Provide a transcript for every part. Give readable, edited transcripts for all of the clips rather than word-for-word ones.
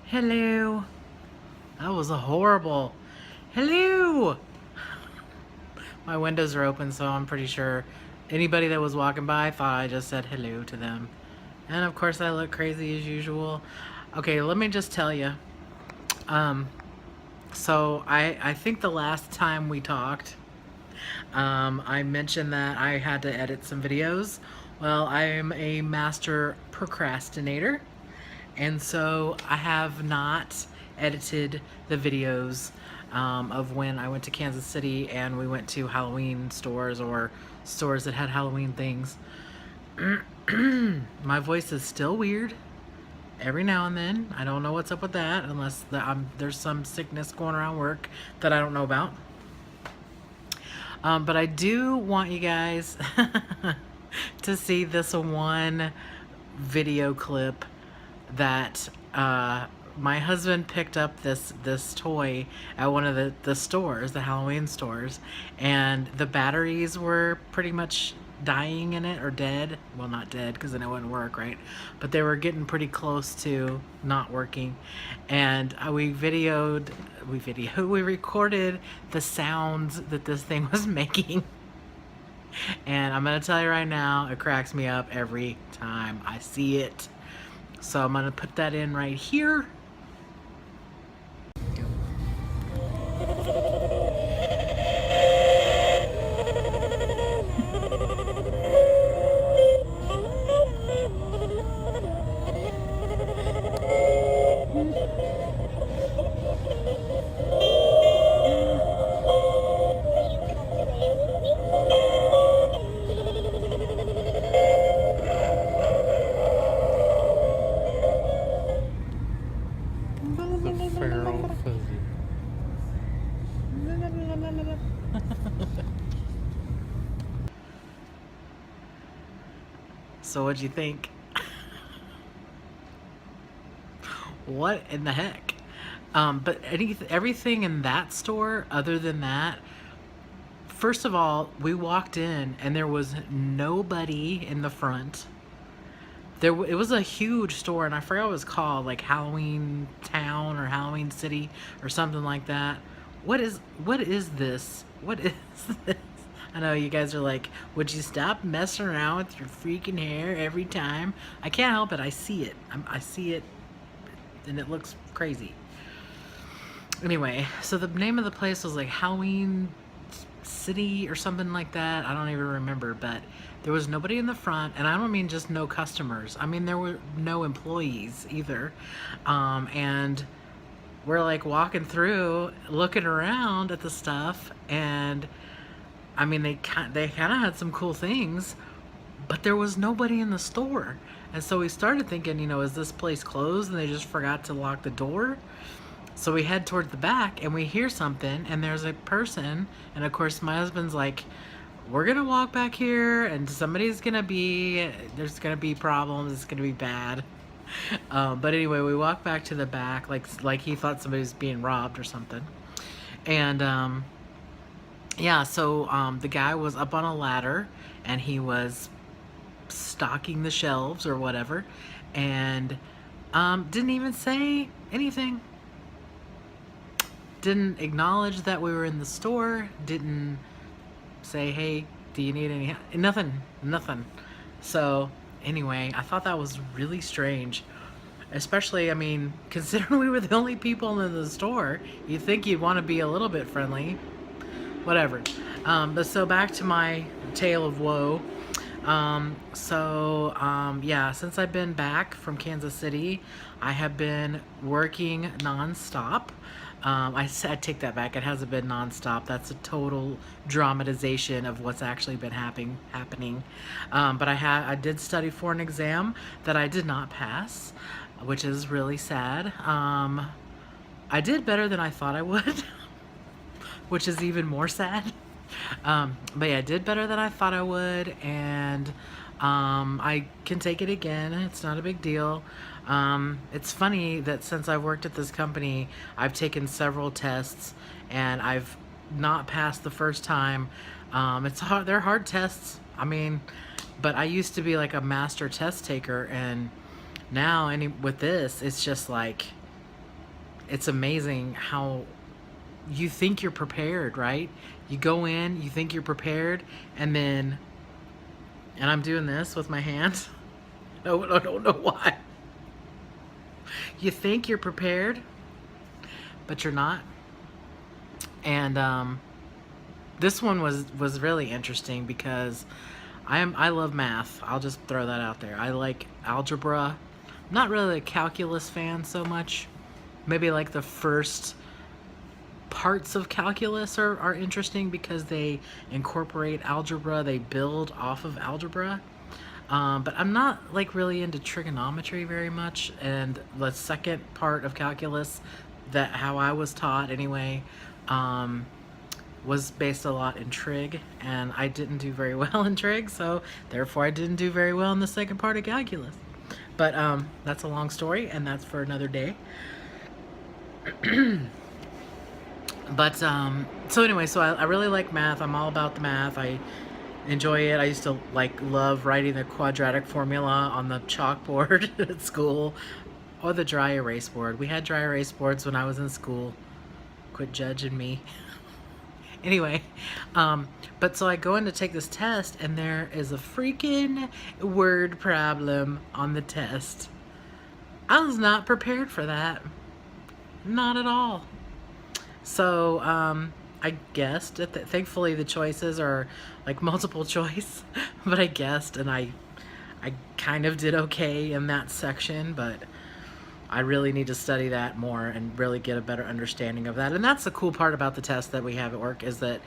Hello. That was a horrible. Hello. My windows are open, so I'm pretty sure anybody that was walking by thought I just said hello to them. And of course, I look crazy as usual. Okay, let me just tell you. Um, so I think the last time we talked, I mentioned that I had to edit some videos. Well, I am a master procrastinator. And so I have not edited the videos of when I went to Kansas City and we went to Halloween stores or stores that had Halloween things. My voice is still weird every now and then. I don't know what's up with that unless there's some sickness going around work that I don't know about. But I do want you guys to see this one video clip that my husband picked up this toy at one of the stores, the Halloween stores, and the batteries were pretty much dying in it or dead. Well, not dead because then it wouldn't work, right? But they were getting pretty close to not working. And we recorded the sounds that this thing was making. And I'm gonna tell you right now, it cracks me up every time I see it. So I'm gonna put that in right here. The feral fuzzy. So what'd you think? What in the heck? But everything in that store, other than that, first of all, we walked in and there was nobody in the front. It was a huge store, and I forgot what it was called, like Halloween Town or Halloween City or something like that. What is this? What is this? I know you guys are like, would you stop messing around with your freaking hair every time? I can't help it. I see it. I see it, and it looks crazy. Anyway, so the name of the place was like Halloween City or something like that. I don't even remember, but there was nobody in the front, and I don't mean just no customers. I mean there were no employees either. And we're like walking through, looking around at the stuff, and I mean they kind of had some cool things, but there was nobody in the store. And so we started thinking, is this place closed and they just forgot to lock the door? So we head toward the back and we hear something, and there's a person, and of course my husband's like, we're gonna walk back here and there's gonna be problems, it's gonna be bad. But anyway, we walk back to the back like he thought somebody was being robbed or something. And yeah, so the guy was up on a ladder and he was stocking the shelves or whatever, and didn't even say anything. Didn't acknowledge that we were in the store, didn't say, hey, do you need any, nothing. So anyway, I thought that was really strange, especially, I mean, considering we were the only people in the store, you'd think you'd want to be a little bit friendly. Whatever. But so back to my tale of woe. Yeah, since I've been back from Kansas City, I have been working nonstop. I take that back. It hasn't been nonstop. That's a total dramatization of what's actually been happening. But I did study for an exam that I did not pass, which is really sad. I did better than I thought I would, which is even more sad. But yeah, I did better than I thought I would, and I can take it again. It's not a big deal. It's funny that since I've worked at this company, I've taken several tests and I've not passed the first time. It's hard. They're hard tests. I mean, but I used to be like a master test taker, and now with this, it's just like it's amazing how you think you're prepared, right? You go in, you think you're prepared, and then, and I'm doing this with my hands. No, I don't know why. You think you're prepared, but you're not. And this one was really interesting because I love math. I'll just throw that out there. I like algebra. I'm not really a calculus fan so much. Maybe like the first parts of calculus are interesting because they incorporate algebra, they build off of algebra. But I'm not like really into trigonometry very much, and the second part of calculus, that how I was taught anyway, was based a lot in trig, and I didn't do very well in trig, so therefore I didn't do very well in the second part of calculus. But that's a long story, and that's for another day. But so anyway, so I really like math. I'm all about the math. I enjoy it. I used to love writing the quadratic formula on the chalkboard at school, or the dry erase board. We had dry erase boards when I was in school. Quit judging me. Anyway, but so I go in to take this test, and there is a freaking word problem on the test. I was not prepared for that. Not at all. So, I guessed. Thankfully, the choices are like multiple choice, but I guessed, and I kind of did okay in that section, but I really need to study that more and really get a better understanding of that. And that's the cool part about the test that we have at work, is that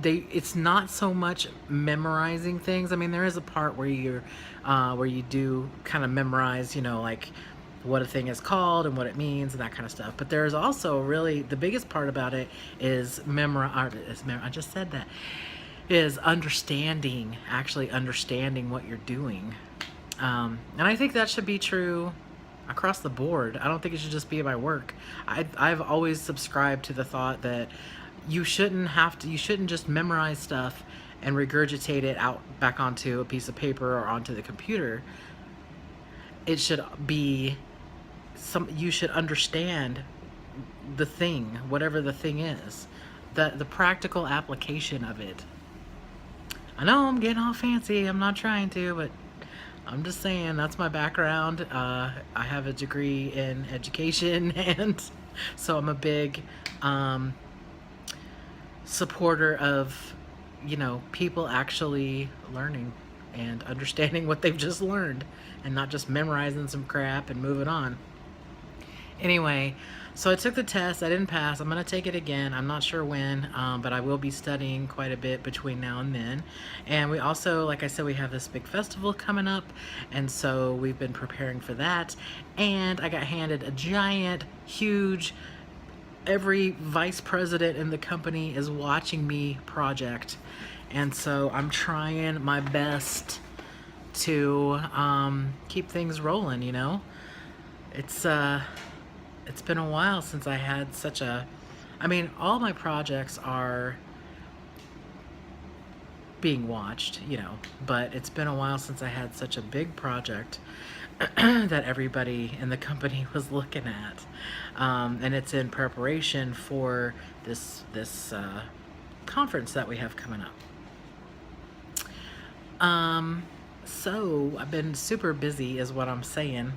it's not so much memorizing things. I mean, there is a part where you do kind of memorize, like what a thing is called and what it means and that kind of stuff. But there's also really the biggest part about it is I just said that, is actually understanding what you're doing. And I think that should be true across the board. I don't think it should just be at my work. I've always subscribed to the thought that you shouldn't just memorize stuff and regurgitate it out back onto a piece of paper or onto the computer. It should be you should understand the thing, whatever the thing is, the practical application of it. I know I'm getting all fancy, I'm not trying to, but I'm just saying that's my background. I have a degree in education, and so I'm a big supporter of, people actually learning and understanding what they've just learned, and not just memorizing some crap and moving on. Anyway, so I took the test. I didn't pass. I'm going to take it again. I'm not sure when, but I will be studying quite a bit between now and then. And we also, like I said, we have this big festival coming up, and so we've been preparing for that. And I got handed a giant, huge, every vice president in the company is watching me project. And so I'm trying my best to keep things rolling, It's been a while since I had all my projects are being watched, but it's been a while since I had such a big project that everybody in the company was looking at. And it's in preparation for this conference that we have coming up. So I've been super busy is what I'm saying.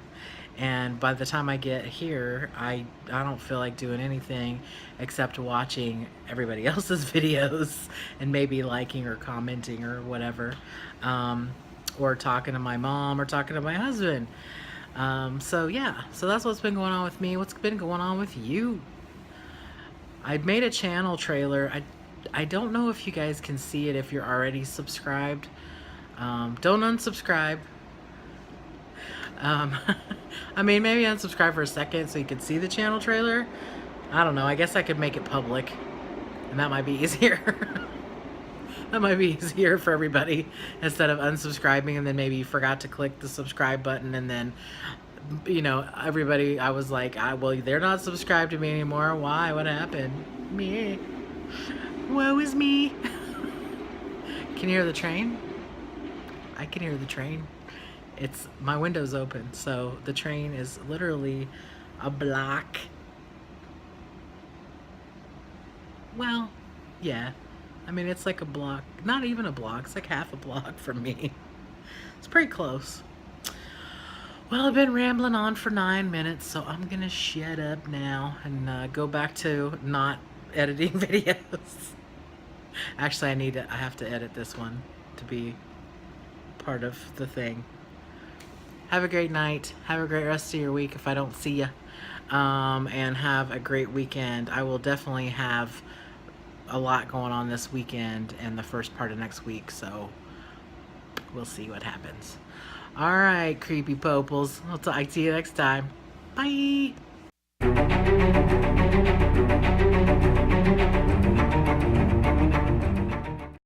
And by the time I get here, I don't feel like doing anything except watching everybody else's videos and maybe liking or commenting or whatever, or talking to my mom or talking to my husband. So yeah, so that's what's been going on with me. What's been going on with you? I made a channel trailer. I don't know if you guys can see it if you're already subscribed. Don't unsubscribe. Maybe unsubscribe for a second so you can see the channel trailer. I don't know. I guess I could make it public, and that might be easier. That might be easier for everybody, instead of unsubscribing and then maybe you forgot to click the subscribe button, and then, everybody, I was like, well, they're not subscribed to me anymore. Why? What happened? Me. Woe is me. Can you hear the train? I can hear the train. My window's open, so the train is literally a block Well, yeah. I mean, it's like a block. Not even a block. It's like half a block from me. It's pretty close. Well, I've been rambling on for 9 minutes, so I'm gonna shut up now and go back to not editing videos. Actually, I have to edit this one to be part of the thing. Have a great night. Have a great rest of your week if I don't see you. And have a great weekend. I will definitely have a lot going on this weekend and the first part of next week, so we'll see what happens. All right, creepy poples. I'll talk to you next time. Bye.